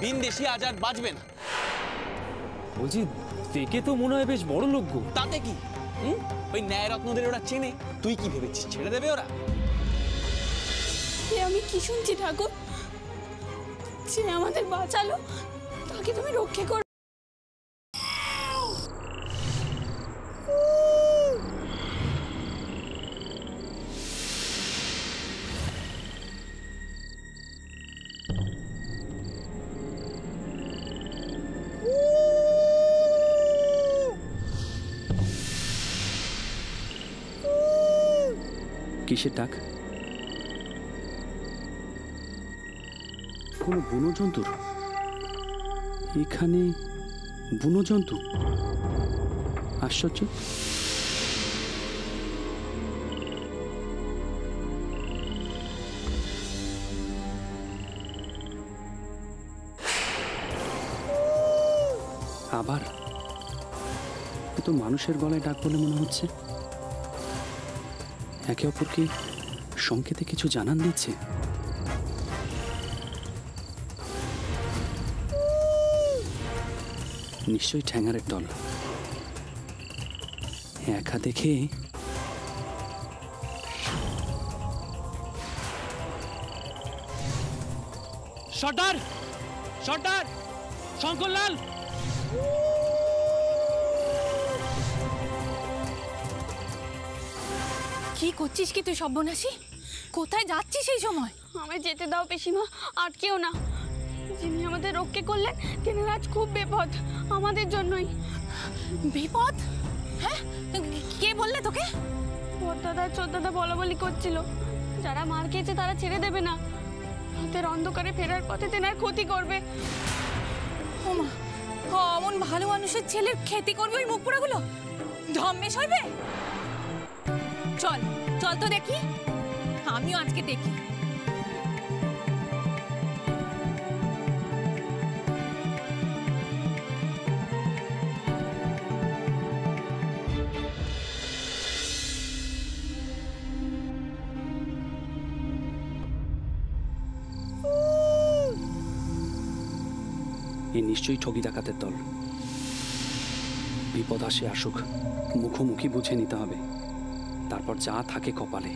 ভিনদেশি আজ আর বাঁচবে না। বলছি দেখে তো মনে হয় বেশ বড় লোক গো। তাতে কি, ওই ন্যায় রত্নদের ওরা চেনে, তুই কি ভেবেছিস ছেড়ে দেবে ওরা? আমি কি শুনছি ঠাকুর, যে আমাদের বাঁচালো তাকে তুমি রক্ষা করো। কিসের ডাক? কোনো বনজন্তুর? এখানে বনজন্তু? আশ্চর্য। আবার এ তো মানুষের গলায় ডাক বলে মনে হচ্ছে। একে অপরকে সংকেতে কিছু জানান দিচ্ছে। নিশ্চয়ই ঠ্যাঙারের দল। একা দেখে সর্দার, সর্দার, শঙ্করলাল! কি করছিস কি তুই সর্বনাশী? কোথায় যাচ্ছিস এই সময়? আমায় যেতে দাও পিসিমা, আটকেও না। যিনি আমাদের রক্ষা করলেন তিনি আজ খুব বিপদ, আমাদের জন্যই। বিপদ? হ্যাঁ, কে বললে তোকে? বড়দাদা ছোটদাদা বলাবলি করছিল, যারা মার খেয়েছে তারা ছেড়ে দেবে না, রাতের অন্ধকারে ফেরার পথে তেনার ক্ষতি করবে। ওমা, অমন ভালো মানুষের ছেলের ক্ষতি করবে ওই মুখ পোড়াগুলো? ধম্মেশ হইবে? চল চল তো দেখি, আমিও আজকে দেখি। এ নিশ্চয়ই ঠগি ডাকাতের দল। বিপদ আসে আসুক, মুখোমুখি বুঝে নিতে হবে, তারপর যা থাকে কপালে।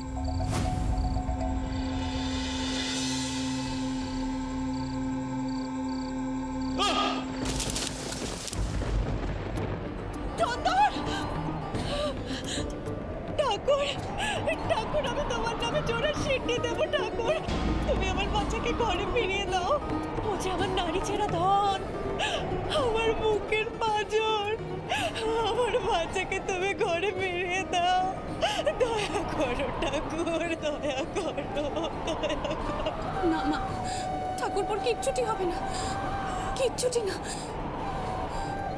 ঠাকুর, ঠাকুর, আমি তোমার নামে জোরে সিদ্ধি দেবো। ঠাকুর, তুমি আমার বাচ্চাকে ঘরে ফিরিয়ে দাও। ও যে আমার নারী ছেড়া ধন, আমার বুকের পাঁজর। আমার বাচ্চাকে তুমি ঘরে ফিরিয়ে দাও। দয়া করো ঠাকুর, দয়া করো, দয়া করো। না মা, ঠাকুর পর কিচ্ছুটি হবে না, কিচ্ছুটি না।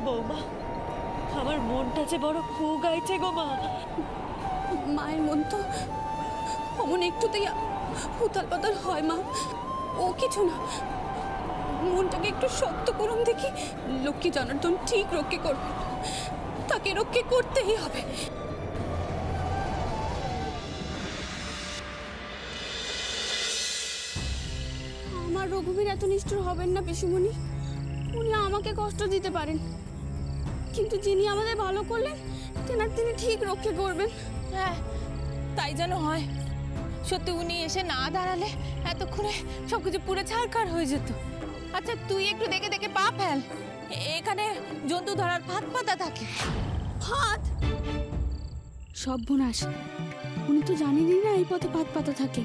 বৌমা, আমার মনটা যে বড় খু গাইছে গো মা। মায়ের মন তো অমন একটুতেই উতাল পাতাল হয় মা, ও কিছু না। মনটাকে একটু শক্ত করুন দেখি, লক্ষ্মী জনার্দন ঠিক রক্ষা করবে, তাকে রক্ষা করতেই হবে। আমার রঘুবীর এত নিষ্ঠুর হবেন না পিসিমণি, উনি আমাকে কষ্ট দিতে পারেন, কিন্তু যিনি আমাদের ভালো করলেন তিনি ঠিক রক্ষা করবেন। হ্যাঁ, তাই যেন হয়। সত্যি উনি এসে না দাঁড়ালে এতক্ষণে সবকিছু পুরো ছাড়খাড় হয়ে যেত। আচ্ছা তুই একটু দেখে দেখে পা ফেল, এখানে জন্তু ধরার ফাঁদ পাতা থাকে। ফাঁদ? সর্বনাশ, উনি তো জানেনই না এই পথে ফাঁদ পাতা থাকে।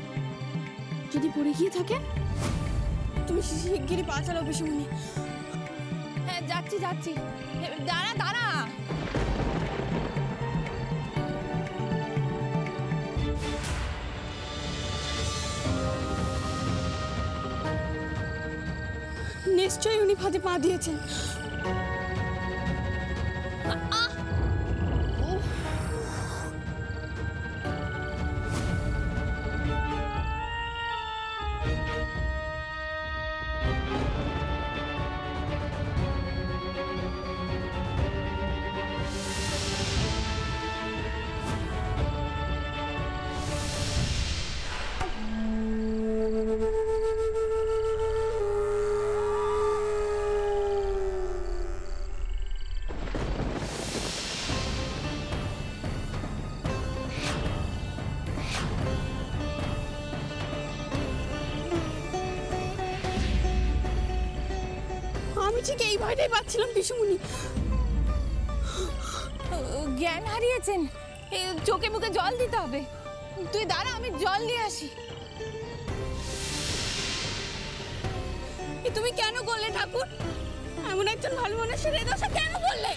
যদি পড়ে গিয়ে থাকে? তুমি শিগগিরই পা চালাও পিসিমণি। হ্যাঁ যাচ্ছি যাচ্ছি, দাঁড়া দাঁড়া। নিশ্চয়ই উনি ফাঁদে পা দিয়েছেন। আমি ঠিক এই ভয়টাই পাচ্ছিলাম পিসুমণি। জ্ঞান হারিয়েছেন, চোখে মুখে জল দিতে হবে। তুই দাঁড়া, আমি জল নিয়ে আসি। তুমি কেন করলে ঠাকুর? এমন একজন ভালো মানুষের এই দশা কেন করলে?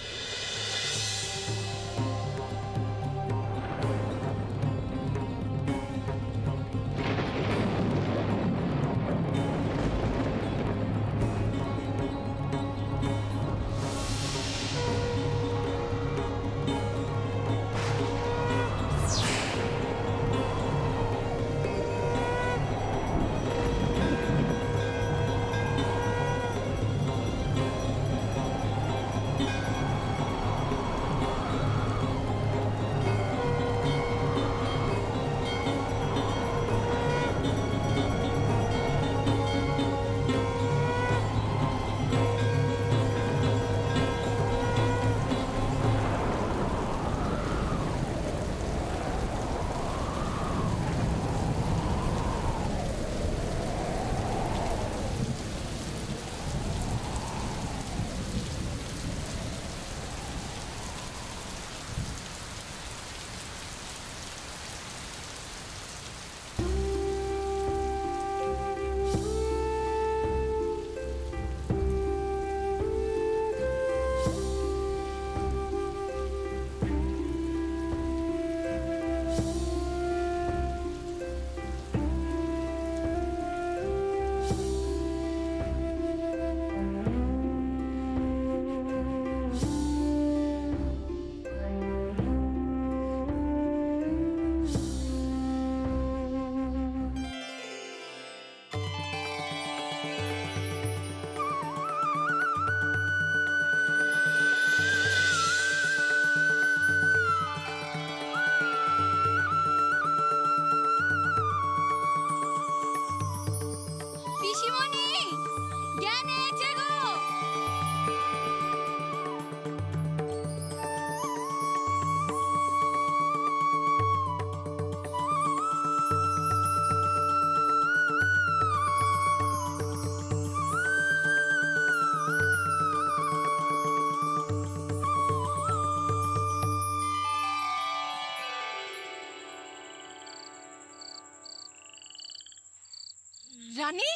রানী,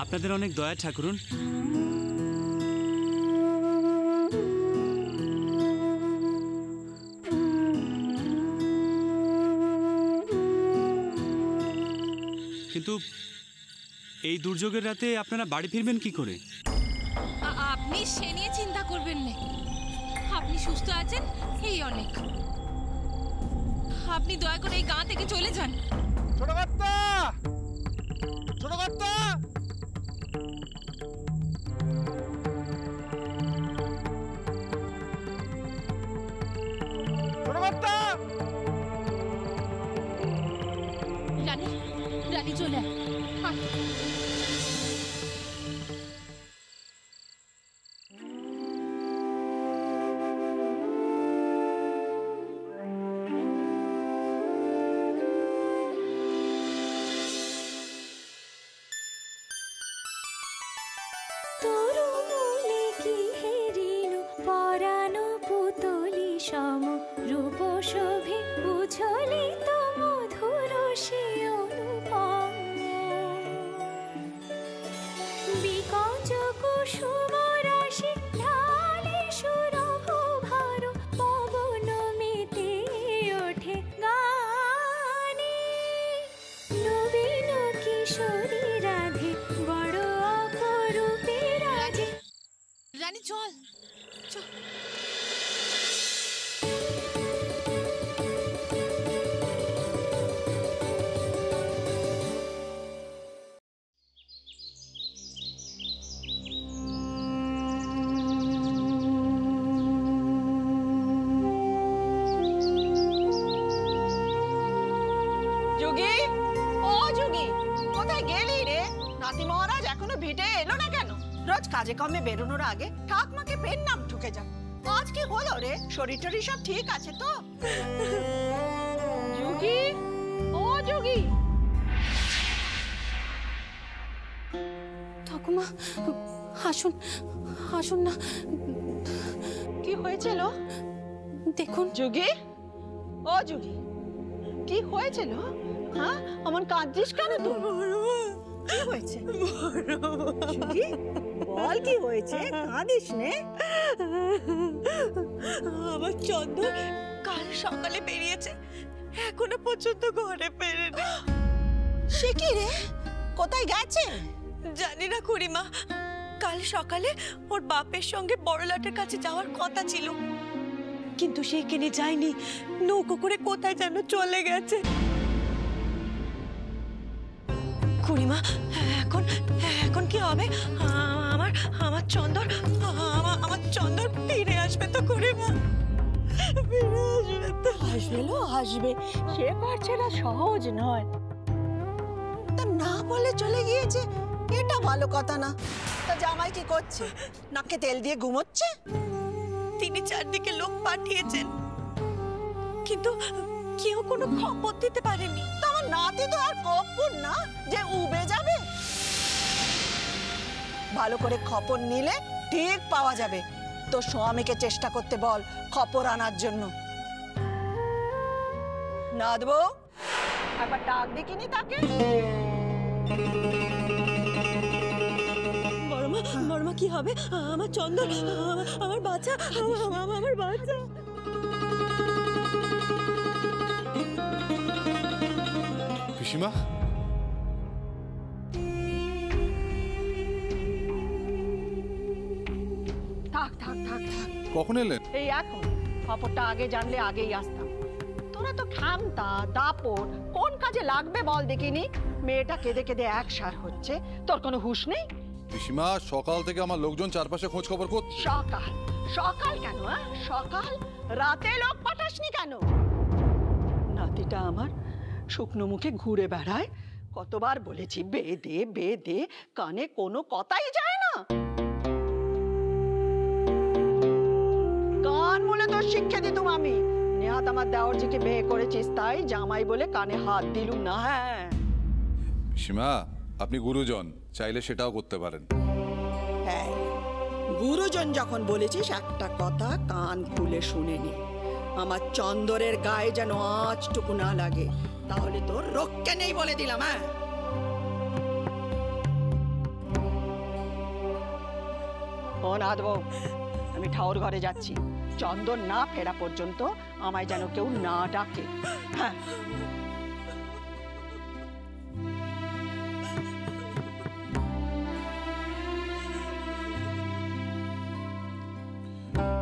আপনাদের অনেক দয়া ঠাকুরুন। কিন্তু এই দুর্যোগের রাতে আপনারা বাড়ি ফিরবেন কি করে? আপনি সে নিয়ে চিন্তা করবেন না। আপনি সুস্থ আছেন, এই অনেক। আপনি দয়া করে এই গাঁ থেকে চলে যান। ছোট কর্তা, ছোট কর্তা, ছোট কর্তা। রানী, রানী চলে আয়। রানী চল, চল। যোগী, ও যোগী, কোথায় গেলি রে? নাতি মহারাজ এখনো ভিটে এলো না কেন? রোজ কাজে কমে বেরোনোর আগে ঠাকমাকে পেন নাম ঠুকে যায়। আজ কি হলো রে? শরীর টরীর সব ঠিক আছে তো? যোগী, ও যোগী। ঠাকুমা আসুন আসুন না। কি হয়েছিল দেখুন। যুগি, ও যুগি, কি হয়েছিল? হ্যাঁ, অমন কাঁদছিস কেন তুই? কি হয়েছে যুগি? বল কি হয়েছে, কাঁদিস নে। আমার চন্দন কাল সকালে বেরিয়েছে, এখনো পর্যন্ত ঘরে ফেরেনি। সে কি রে, কোথায় গেছে? জানি না খুড়িমা, কাল সকালে ওর বাপের সঙ্গে বড়লাটের কাছে যাওয়ার কথা ছিল, কিন্তু সেখানে যায়নি, নৌকো করে কোথায় যেন চলে গেছে। খুড়িমা, এখন এখন কি হবে? আমার আমার চন্দন আমার চন্দন ফিরে আসবে তো খুড়িমা? ফিরে আসবে তো? আসবে লো, আসবে, সে পারছে না, সহজ নয়। তা না বলে চলে গিয়েছে, এটা ভালো কথা না। তা জামাই কি করছে? নাকে তেল দিয়ে ঘুমোচ্ছে? তিনি চারদিকে লোক পাঠিয়েছেন, কিন্তু কেউ কোনো খবর দিতে পারেনি। তা আমার নাতি তো আর কপুর না যে উবে যাবে। ভালো করে খবর নিলে ঠিক পাওয়া যাবে। তো স্বামীকে চেষ্টা করতে বল খবর আনার জন্য। না দেবো, একবার ডাক দেখিনি তাকে। বড়মা কি হবে? আমার চন্দন, আমার বাচ্চা, আমার বাচ্চা। পিসিমা, থাক থাক থাক থাক, কখন এলেন? এই এখন। খবরটা আগে জানলে আগেই আসতাম। তোরা তো খামতা দাপট, কোন কাজে লাগবে বল দেখিনি? মেয়েটা কেঁদে কেঁদে একসার হচ্ছে, তোর কোনো হুঁশ নেই? পিসিমা, সকাল থেকে আমার লোকজন চারপাশে খোঁজ খবর করছে। সকাল সকাল কেন? সকাল রাতে লোক পাঠাসনি কেন? নাতিটা আমার শুকনো মুখে ঘুরে বেড়ায়, কতবার বলেছি বেদে বেদে, কানে কোনো কথাই যায় না। কান বলে তোর শিক্ষা দিতুম আমি। নেহাত আমার দেওরজিকে বিয়ে করেছিস তাই জামাই বলে কানে হাত দিলুম না। হ্যাঁ পিসিমা, আপনি গুরুজন, চাইলে সেটাও করতে পারেন। হ্যাঁ, গুরুজন যখন বলেছিস একটা কথা কান খুলে শুনে নি। আমার চন্দরের গায়ে যেন আঁচটুকু না লাগে, তাহলে তোর রক্ষে নেই বলে দিলাম। হ্যাঁ, ও না দেবো, আমি ঠাউর ঘরে যাচ্ছি। চন্দন না ফেরা পর্যন্ত আমায় যেন কেউ না ডাকে। হ্যাঁ,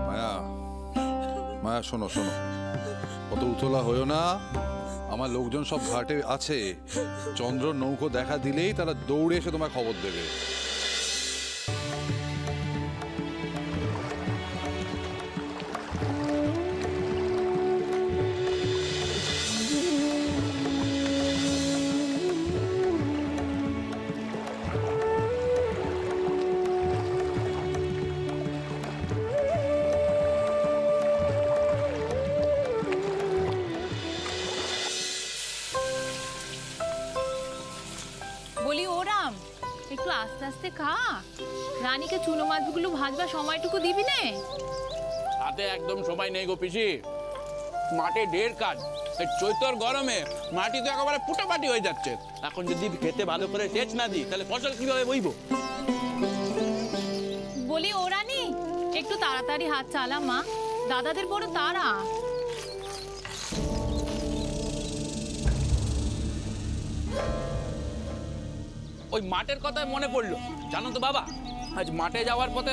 মায়া, মায়া শোনো শোনো, কত উতলা হয়েও না। আমার লোকজন সব ঘাটে আছে, চন্দ্র নৌকো দেখা দিলেই তারা দৌড়ে এসে তোমায় খবর দেবে। বলি ওরাম, একটু আস্তে আস্তে খা। রানীকে চুনো মাছগুলো ভাজবার সময়টুকু দিবি নে। হাতে একদম সময় নেই গো পিসি, মাঠে ঢের কাজ। এই চৈতর গরমে মাটি তো একেবারে ফুটাফাটি হয়ে যাচ্ছে। এখন যদি খেতে ভালো করে সেচ না দিই তাহলে ফসল কিভাবে বইবো? বলি ও রানী, একটু তাড়াতাড়ি হাত চালা মা, দাদাদের বড় তাড়া। ওই মাঠের কথায় মনে পড়লো, জানো তো বাবা, আজ মাঠে যাওয়ার পথে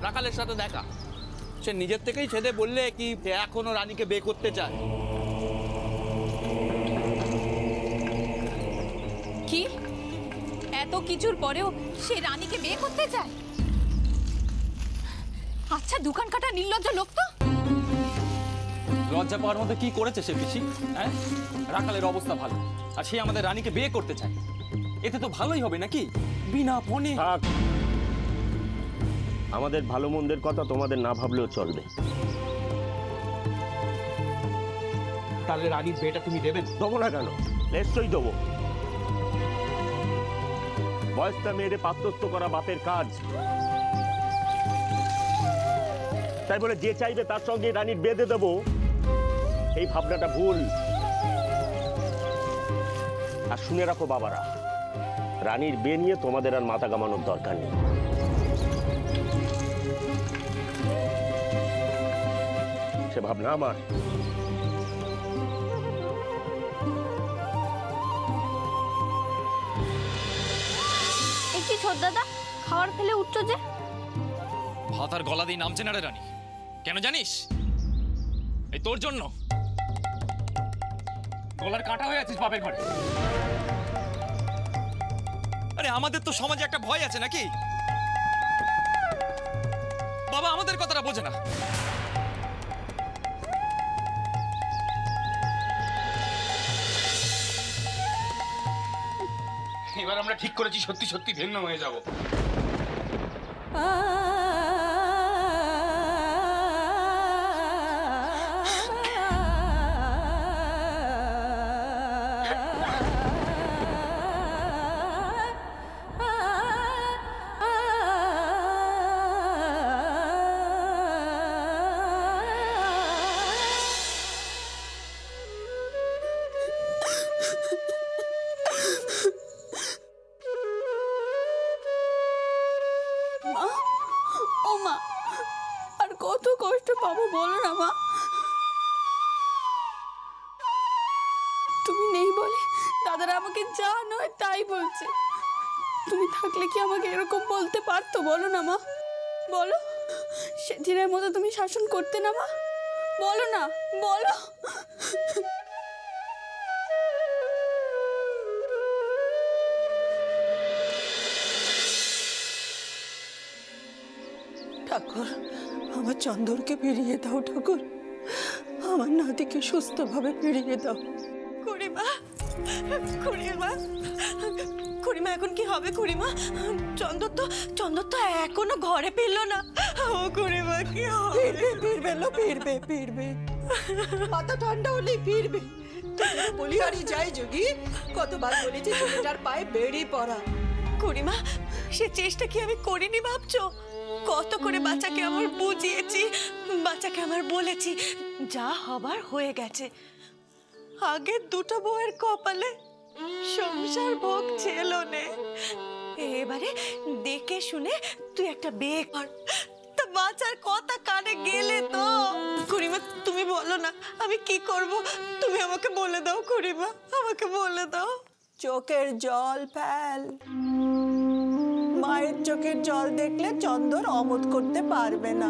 রাখালের সাথে দেখা। সে নিজের থেকেই ছেদে বললে কি এখনো রানীকে বিয়ে করতে চায়। কি এত কিছুর পরেও সে রানীকে বিয়ে করতে চায়? আচ্ছা, দোকান কাটা নির্লজ্জ লোক তো। লজ্জা পাওয়ার মধ্যে কি করেছে সে পিসি? হ্যাঁ, রাখালের অবস্থা ভালো আর সে আমাদের রানীকে বিয়ে করতে চায়, এতে তো ভালোই হবে নাকি? বিনা ফোনে থাক, আমাদের ভালো মন্দের কথা তোমাদের না ভাবলেও চলবে। তাহলে রানীর বিয়েটা তুমি দেবেন? দেবো না কেন, নিশ্চয়ই দেবো। বয়স্তা মেয়েদের পাত্রস্থ করা বাপের কাজ। তাই বলে যে চাইবে তার সঙ্গে রানীর বেঁধে দেবো, এই ভাবনাটা ভুল। আর শুনে রাখো বাবারা, রানীর বিয়ে নিয়ে তোমাদের আর মাথা ঘামানোর দরকার নেই। সে ভাবনা আমার। কি ছোট দাদা, খাবার ফেলে উঠছো যে? ভাত আর গলা দিয়ে নামছে না রে রানী। কেন জানিস? এই তোর জন্য। গলার কাটা হয়ে আছিস বাপের ঘরে। আরে আমাদের তো সমাজে একটা ভয় আছে নাকি? বাবা আমাদের কথাটা বোঝে না। এবার আমরা ঠিক করেছি সত্যি সত্যি ভিন্ন হয়ে যাব। ও মা, আর কত কষ্ট পাবো বলো না মা? তুমি নেই বলে দাদারা আমাকে যা নয় তাই বলছে। তুমি থাকলে কি আমাকে এরকম বলতে পারতো বলো না মা? বলো, সেদিনের মতো তুমি শাসন করতে না মা? বলো না, বলো। ঠাকুর, আমার চন্দরকে ফিরিয়ে দাও ঠাকুর, আমার নাতিকে সুস্থভাবে ফিরিয়ে দাও। খুড়িমা, খুড়িমা, খুড়িমা এখন কি হবে খুড়িমা? চন্দর তো এখনো ঘরে ফিরলো না। ও খুড়িমা কি হবে? ফিরবে লো, ফিরবে ফিরবে, মাথা ঠান্ডা হলেই ফিরবে। তোকে বলি আরই যাই যোগী, কতবার বলেছি ছেলেটার পায়ে বেড়ি পড়া। খুড়িমা, সে চেষ্টা কি আমি করিনি ভাবছো? কত করে বাচ্চাকে আমার বুঝিয়েছি, বাচ্চাকে আমার বলেছি যা হবার হয়ে গেছে। আগে দুটো বউয়ের কপালে সংসার ভোগ ছিল নে, এবারে দেখে শুনে তুই একটা বিয়ে কর। তা বাচ্চার কথা কানে গেলে তো। খুড়িমা তুমি বলো না আমি কি করব, তুমি আমাকে বলে দাও খুড়িমা, আমাকে বলে দাও। চোখের জল ফেল। মায়ের চোখের জল দেখলে চন্দর অমত করতে পারবে না।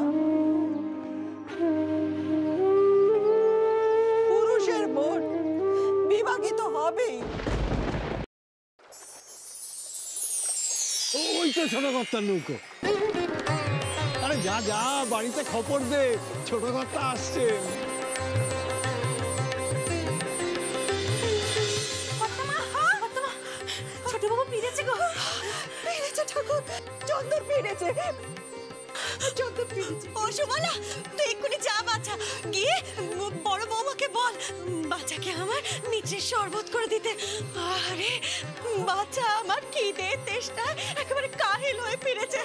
পুরুষের ভোট বিভাগিত হবেই। ওই তো ছোট কর্তার নৌকো। আরে যা যা, বাড়িতে খবর দে, ছোট কর্তা আসছে। ছোট বাবু ফিরেছে গো, ফিরেছে ঠাকুর, চন্দর ফিরেছে, চন্দর ফিরেছে। ও সুমালা, তুই এক্ষুনি যা বাচ্চা, গিয়ে বড় বৌমাকে বল বাচ্চাকে আমার নিচে শরবত করে দিতে। আরে বাচ্চা আমার খিদে তেষ্টা একেবারে কাহিল হয়ে ফিরেছে।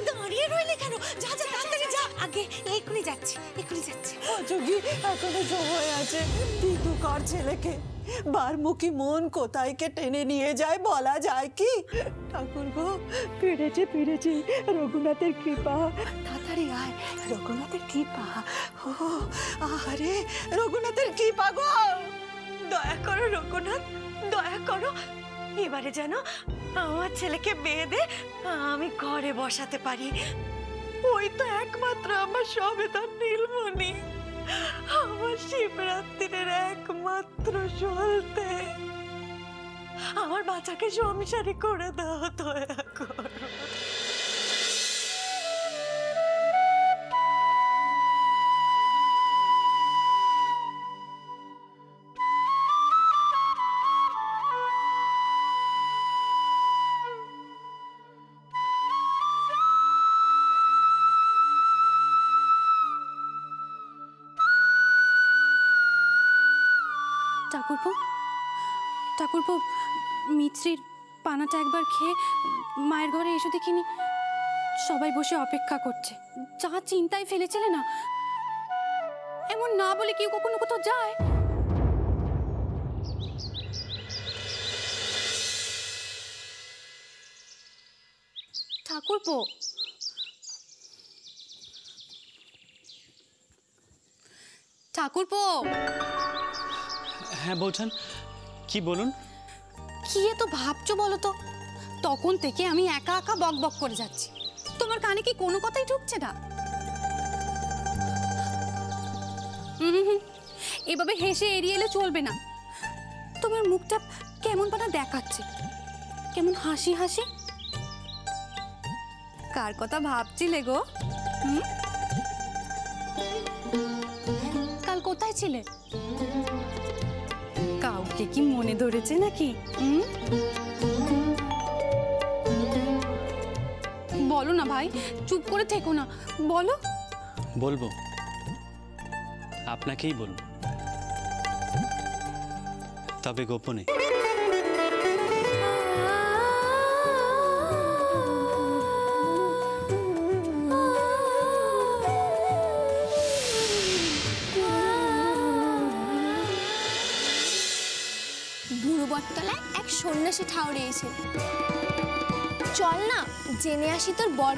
দাঁড়িয়ে রইলে কেন? যা যা তাড়াতাড়ি যা। আগে এক্ষুনি যাচ্ছি, এক্ষুনি যাচ্ছি। ও যোগী, এখনো সময় আছে। কিন্তু কার ছেলেকে বারমুখী মন কোথায়কে টেনে নিয়ে যায় বলা যায় কি? ঠাকুর গো, ফিরেছে ফিরেছে, রঘুনাথের কৃপা। তাড়াতাড়ি আয়, রঘুনাথের কৃপা। ও আরে রঘুনাথের কৃপা গো, দয়া করো রঘুনাথ, দয়া করো। এবারে যেন আমার ছেলেকে বেঁধে আমি ঘরে বসাতে পারি। ওই তো একমাত্র আমার সবেদার নীলমণি, আমার শিবরাত্রির একমাত্র সলতে। আমার বাচ্চাকে সংসারী করে দাও, দয়া করো। ঠাকুরপো, ঠাকুরপো, মিত্রির পানাটা একবার খেয়ে মায়ের ঘরে এসে দেখিনি সবাই বসে অপেক্ষা করছে। যা চিন্তায় ফেলেছিলে না, এমন না বলে কেউ কখনো কোথাও যায়? ঠাকুরপো, ঠাকুরপো। হ্যাঁ বলছেন, কি বলুন? কি এত ভাবছো বলো তো? তখন থেকে আমি একা একা বক বক করে যাচ্ছি, তোমার কানে কি কোনো কথাই ঢুকছে না? এভাবে হেসে এড়িয়ে এলে চলবে না। তোমার মুখটা কেমন পানা দেখাচ্ছে, কেমন হাসি হাসি। কার কথা ভাবছিলে গো? কাল কোথায় ছিলে? কাউকে কি মনে ধরেছে নাকি? বলো না ভাই, চুপ করে থেকো না, বলো। বলবো, আপনাকেই বলবো, তবে গোপনে। বুড়োবটতলায় এক সন্ন্যাসী ঠাউরে এসে, চল না জেনে আসি তোর বর